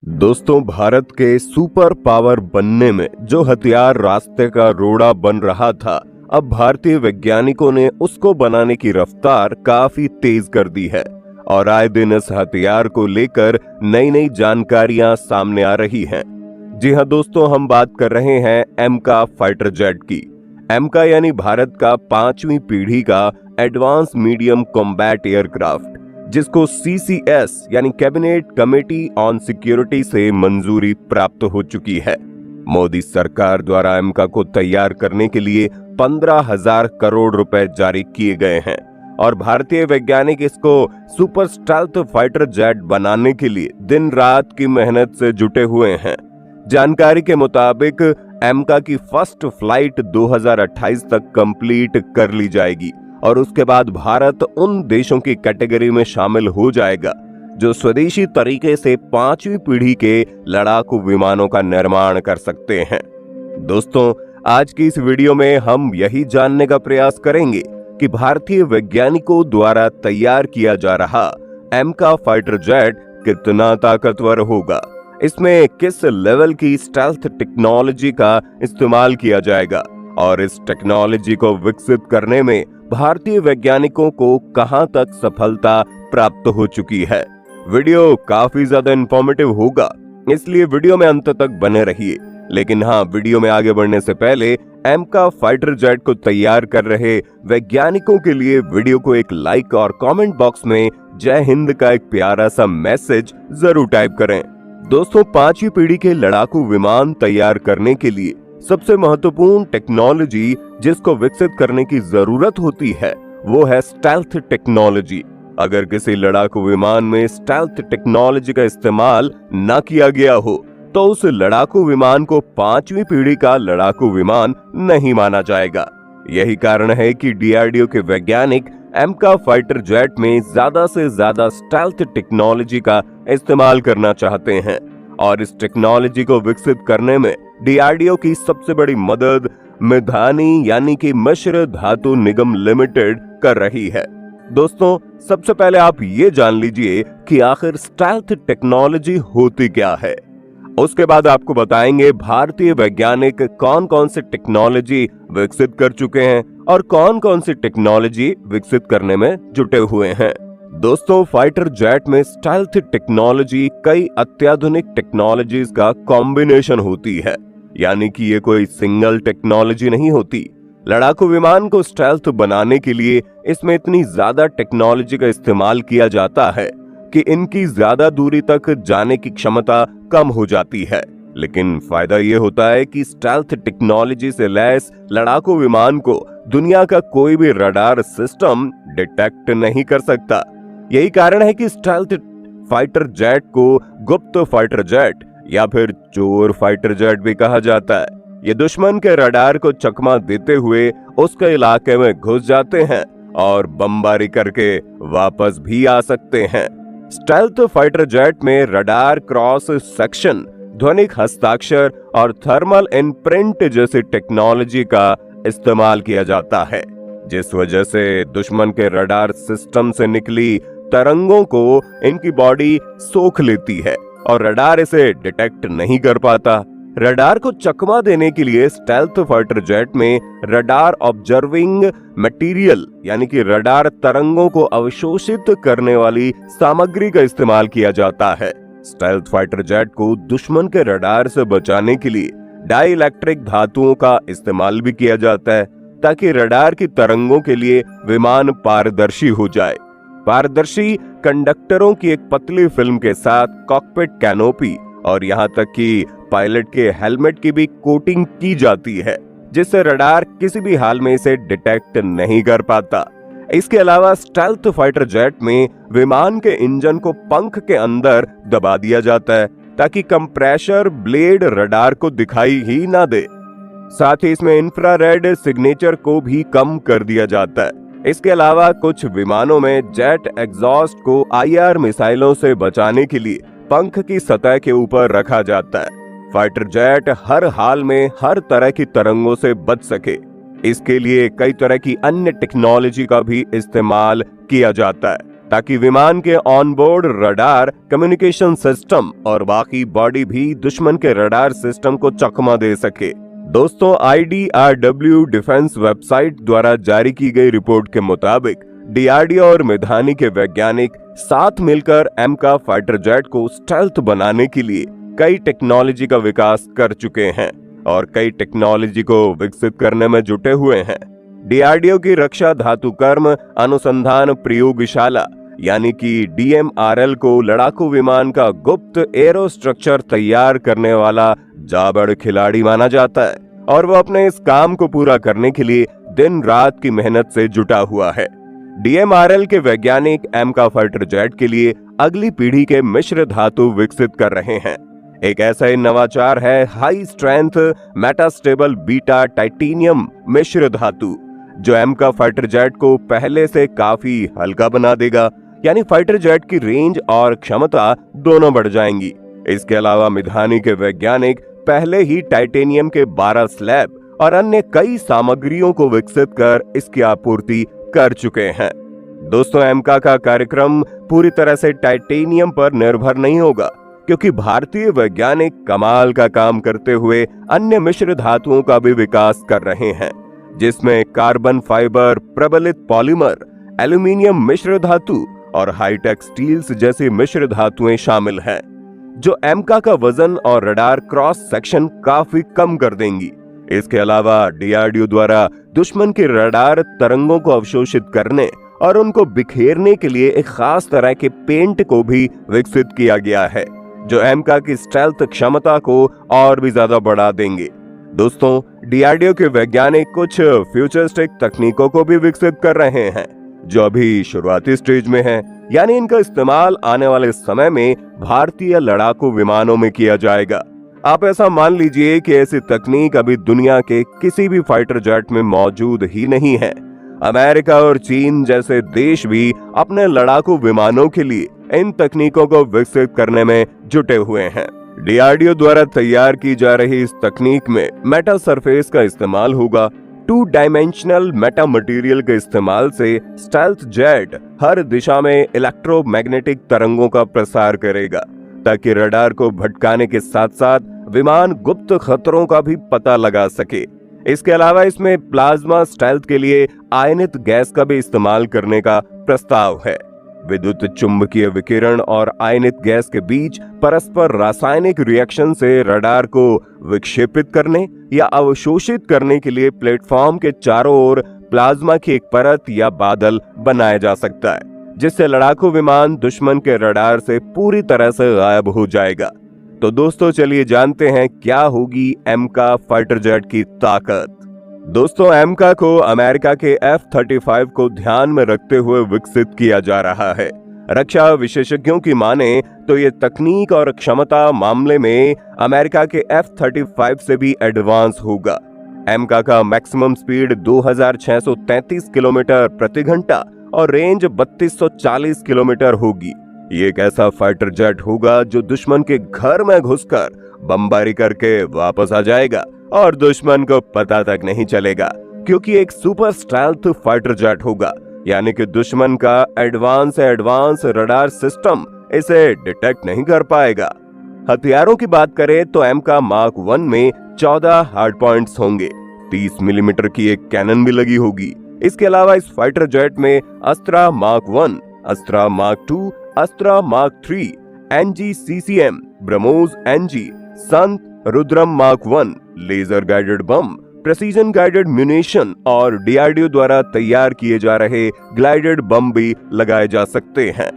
दोस्तों, भारत के super power बनने में जो हथियार रास्ते का रोड़ा बन रहा था, अब भारतीय वैज्ञानिकों ने उसको बनाने की रफ्तार काफी तेज कर दी है और आए दिन इस हथियार को लेकर नई नई जानकारियां सामने आ रही हैं। जी हां दोस्तों, हम बात कर रहे हैं एमका फाइटर जेट की। एमका यानी भारत का 5वीं पीढ़ी का एडवांस मीडियम कॉम्बैट एयरक्राफ्ट, जिसको CCS यानी कैबिनेट कमेटी ऑन सिक्योरिटी से मंजूरी प्राप्त हो चुकी है। मोदी सरकार द्वारा एमका को तैयार करने के लिए 15,000 करोड़ रुपए जारी किए गए हैं और भारतीय वैज्ञानिक इसको सुपर स्टेल्थ फाइटर जेट बनाने के लिए दिन रात की मेहनत से जुटे हुए हैं। जानकारी के मुताबिक एमका की फर्स्ट फ्लाइट 2028 तक कंप्लीट कर ली जाएगी और उसके बाद भारत उन देशों की कैटेगरी में शामिल हो जाएगा जो स्वदेशी तरीके से 5वीं पीढ़ी के लड़ाकू विमानों का निर्माण कर सकते हैं। दोस्तों, आज की इस वीडियो में हम यही जानने का प्रयास करेंगे कि भारतीय वैज्ञानिकों द्वारा तैयार किया जा रहा एमका फाइटर जेट कितना ताकतवर होगा, इसमें किस लेवल की स्टेल्थ टेक्नोलॉजी का इस्तेमाल किया जाएगा और इस टेक्नोलॉजी को विकसित करने में भारतीय वैज्ञानिकों को कहां तक सफलता प्राप्त हो चुकी है। वीडियो काफी ज्यादा इंफॉर्मेटिव होगा, इसलिए वीडियो में अंत तक बने रहिए। लेकिन हाँ, वीडियो में आगे बढ़ने से पहले एमका फाइटर जेट को तैयार कर रहे वैज्ञानिकों के लिए वीडियो को एक लाइक और कमेंट बॉक्स में जय हिंद का एक प्यारा सा मैसेज जरूर टाइप करें। दोस्तों, 5वीं पीढ़ी के लड़ाकू विमान तैयार करने के लिए सबसे महत्वपूर्ण टेक्नोलॉजी जिसको विकसित करने की जरूरत होती है वो है स्टेल्थ टेक्नोलॉजी। अगर किसी लड़ाकू विमान में स्टेल्थ टेक्नोलॉजी का इस्तेमाल न किया गया हो तो उस लड़ाकू विमान को 5वीं पीढ़ी का लड़ाकू विमान नहीं माना जाएगा। यही कारण है कि DRDO के वैज्ञानिक एमका फाइटर जेट में ज्यादा से ज्यादा स्टेल्थ टेक्नोलॉजी का इस्तेमाल करना चाहते हैं और इस टेक्नोलॉजी को विकसित करने में DRDO की सबसे बड़ी मदद मेधानी यानी कि मिश्र धातु निगम लिमिटेड कर रही है। दोस्तों, सबसे पहले आप ये जान लीजिए कि आखिर स्टेल्थ टेक्नोलॉजी होती क्या है। उसके बाद आपको बताएंगे भारतीय वैज्ञानिक कौन कौन सी टेक्नोलॉजी विकसित कर चुके हैं और कौन कौन सी टेक्नोलॉजी विकसित करने में जुटे हुए हैं। दोस्तों, फाइटर जेट में स्टेल्थ टेक्नोलॉजी कई अत्याधुनिक टेक्नोलॉजीज का कॉम्बिनेशन होती है, यानी कि ये कोई सिंगल टेक्नोलॉजी नहीं होती। लड़ाकू विमान को स्टेल्थ बनाने के लिए इसमें इतनी ज्यादा टेक्नोलॉजी का इस्तेमाल किया जाता है कि इनकी ज्यादा दूरी तक जाने की क्षमता कम हो जाती है। लेकिन फायदा ये होता है कि स्टेल्थ टेक्नोलॉजी से लैस लड़ाकू विमान को दुनिया का कोई भी रडार सिस्टम डिटेक्ट नहीं कर सकता। यही कारण है कि स्टेल्थ फाइटर जेट को गुप्त फाइटर जेट या फिर चोर फाइटर जेट भी कहा जाता है। ये दुश्मन के रडार को चकमा देते हुए उसके इलाके में घुस जाते हैं और बमबारी करके वापस भी आ सकते हैं। स्टेल्थ फाइटर जेट में रडार क्रॉस सेक्शन, ध्वनिक हस्ताक्षर और थर्मल इम्प्रिंट जैसी टेक्नोलॉजी का इस्तेमाल किया जाता है, जिस वजह से दुश्मन के रडार सिस्टम से निकली तरंगों को इनकी बॉडी सोख लेती है और रडार इसे डिटेक्ट नहीं कर पाता। रडार को चकमा देने के लिए स्टेल्थ फाइटर जेट में रडार ऑब्जर्विंग मटेरियल यानी कि रडार तरंगों को अवशोषित करने वाली सामग्री का इस्तेमाल किया जाता है। स्टेल्थ फाइटर जेट को दुश्मन के रडार से बचाने के लिए डाइइलेक्ट्रिक धातुओं का इस्तेमाल भी किया जाता है ताकि रडार की तरंगों के लिए विमान पारदर्शी हो जाए। पारदर्शी कंडक्टरों की एक पतली फिल्म के साथ कॉकपिट कैनोपी और यहाँ तक कि पायलट के हेलमेट की भी कोटिंग की जाती है, जिससे रडार किसी भी हाल में इसे डिटेक्ट नहीं कर पाता। इसके अलावा स्टेल्थ फाइटर जेट में विमान के इंजन को पंख के अंदर दबा दिया जाता है ताकि कंप्रेशर ब्लेड रडार को दिखाई ही ना दे। साथ ही इसमें इंफ्रारेड सिग्नेचर को भी कम कर दिया जाता है। इसके अलावा कुछ विमानों में जेट एग्जॉस्ट को IR मिसाइलों से बचाने के लिए पंख की सतह के ऊपर रखा जाता है। फाइटर जेट हर हाल में हर तरह की तरंगों से बच सके, इसके लिए कई तरह की अन्य टेक्नोलॉजी का भी इस्तेमाल किया जाता है। ताकि विमान के ऑनबोर्ड रडार, कम्युनिकेशन सिस्टम और बाकी बॉडी भी दुश्मन के रडार सिस्टम को चकमा दे सके। दोस्तों, IDRW डिफेंस वेबसाइट द्वारा जारी की गई रिपोर्ट के मुताबिक DRDO और मिधानी के वैज्ञानिक साथ मिलकर एमका फाइटर जेट को स्टेल्थ बनाने के लिए कई टेक्नोलॉजी का विकास कर चुके हैं और कई टेक्नोलॉजी को विकसित करने में जुटे हुए हैं। DRDO की रक्षा धातु कर्म अनुसंधान प्रयोगशाला यानी कि DMRL को लड़ाकू विमान का गुप्त एरो स्ट्रक्चर तैयार करने वाला जाबड़ खिलाड़ी माना जाता है और वो अपने इस काम को पूरा करने के लिए दिन रात की मेहनत से जुटा हुआ है। DMRL के वैज्ञानिक एमका फाइटर जेट के लिए अगली पीढ़ी के मिश्र धातु विकसित कर रहे हैं। एक ऐसा ही नवाचार है high strength metastable beta titanium मिश्र धातु, जो एमका फाइटर जेट को पहले से काफी हल्का बना देगा, यानी फाइटर जेट की रेंज और क्षमता दोनों बढ़ जाएंगी। इसके अलावा मिधानी के वैज्ञानिक पहले ही टाइटेनियम के 12 स्लैब और अन्य कई सामग्रियों को विकसित कर इसकी आपूर्ति कर चुके हैं। दोस्तों, एमका का कार्यक्रम पूरी तरह से टाइटेनियम पर निर्भर नहीं होगा, क्योंकि भारतीय वैज्ञानिक कमाल का काम करते हुए अन्य मिश्र धातुओं का भी विकास कर रहे हैं, जिसमें कार्बन फाइबर प्रबलित पॉलीमर, एल्यूमिनियम मिश्र धातु और हाईटेक स्टील्स जैसी मिश्र धातुएं शामिल हैं, जो एमका का वजन और रडार क्रॉस सेक्शन काफी कम कर देंगी। इसके अलावा DRDO द्वारा दुश्मन के रडार तरंगों को अवशोषित करने और उनको बिखेरने के लिए एक खास तरह के पेंट को भी विकसित किया गया है, जो एमका की स्टेल्थ क्षमता को और भी ज्यादा बढ़ा देंगे। दोस्तों, DRDO के वैज्ञानिक कुछ फ्यूचरिस्टिक तकनीकों को भी विकसित कर रहे हैं, जो अभी शुरुआती स्टेज में है, यानी इनका इस्तेमाल आने वाले समय में भारतीय लड़ाकू विमानों में किया जाएगा। आप ऐसा मान लीजिए कि ऐसी तकनीक अभी दुनिया के किसी भी फाइटर जेट में मौजूद ही नहीं है। अमेरिका और चीन जैसे देश भी अपने लड़ाकू विमानों के लिए इन तकनीकों को विकसित करने में जुटे हुए हैं। DRDO द्वारा तैयार की जा रही इस तकनीक में मेटा सरफेस का इस्तेमाल होगा। 2 डायमेंशनल मेटा मटेरियल के इस्तेमाल से स्टेल्थ जेट हर दिशा में इलेक्ट्रोमैग्नेटिक तरंगों का प्रसार करेगा, ताकि रडार को भटकाने के साथ साथ विमान गुप्त खतरों का भी पता लगा सके। इसके अलावा इसमें प्लाज्मा स्टेल्थ के लिए आयनित गैस का भी इस्तेमाल करने का प्रस्ताव है। विद्युत चुंबकीय विकिरण और आयनित गैस के बीच परस्पर रासायनिक रिएक्शन से रडार को विक्षेपित करने या अवशोषित करने के लिए प्लेटफॉर्म के चारों ओर प्लाज्मा की एक परत या बादल बनाया जा सकता है, जिससे लड़ाकू विमान दुश्मन के रडार से पूरी तरह से गायब हो जाएगा। तो दोस्तों, चलिए जानते हैं क्या होगी एमका फाइटर जेट की ताकत। दोस्तों, एमका को अमेरिका के F-35 को ध्यान में रखते हुए विकसित किया जा रहा है। रक्षा विशेषज्ञों की माने तो ये तकनीक और क्षमता मामले में अमेरिका के F-35 से भी एडवांस होगा। एमका का मैक्सिमम स्पीड 2633 किलोमीटर प्रति घंटा और रेंज 3240 किलोमीटर होगी। ये एक ऐसा फाइटर जेट होगा जो दुश्मन के घर में घुसकर बमबारी करके वापस आ जाएगा और दुश्मन को पता तक नहीं चलेगा, क्योंकि एक सुपर स्टेल्थ फाइटर जेट होगा, यानी कि दुश्मन का एडवांस से एडवांस रडार सिस्टम इसे डिटेक्ट नहीं कर पाएगा। हथियारों की बात करें तो एमका मार्क 1 में 14 हार्ड पॉइंट्स होंगे। 30 मिलीमीटर की एक कैनन भी लगी होगी। इसके अलावा इस फाइटर जेट में Astra mark 1, Astra mark 2, Astra mark 3, NGCCM, BrahMos NG, SANT Rudram mark 1, laser guided bomb, precision guided munition और DRDO द्वारा तैयार किए जा रहे ग्लाइडेड बम भी लगाए जा सकते हैं,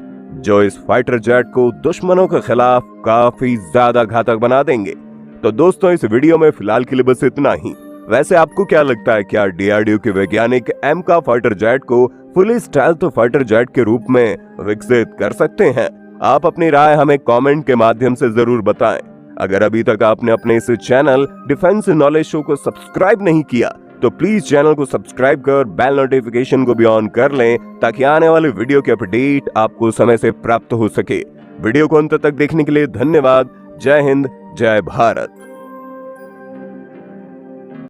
जो इस फाइटर जेट को दुश्मनों के खिलाफ काफी ज्यादा घातक बना देंगे। तो दोस्तों, इस वीडियो में फिलहाल के लिए बस इतना ही। वैसे आपको क्या लगता है, क्या DRDO के वैज्ञानिक एमका फाइटर जेट को फुली स्टेल्थ फाइटर जेट के रूप में विकसित कर सकते हैं? आप अपनी राय हमें कमेंट के माध्यम से जरूर बताएं। अगर अभी तक आपने अपने इस चैनल डिफेंस नॉलेज शो को सब्सक्राइब नहीं किया तो प्लीज चैनल को सब्सक्राइब कर बेल नोटिफिकेशन को भी ऑन कर लें, ताकि आने वाले वीडियो के अपडेट आपको समय से प्राप्त हो सके। वीडियो को अंत तक देखने के लिए धन्यवाद। जय हिंद, जय भारत।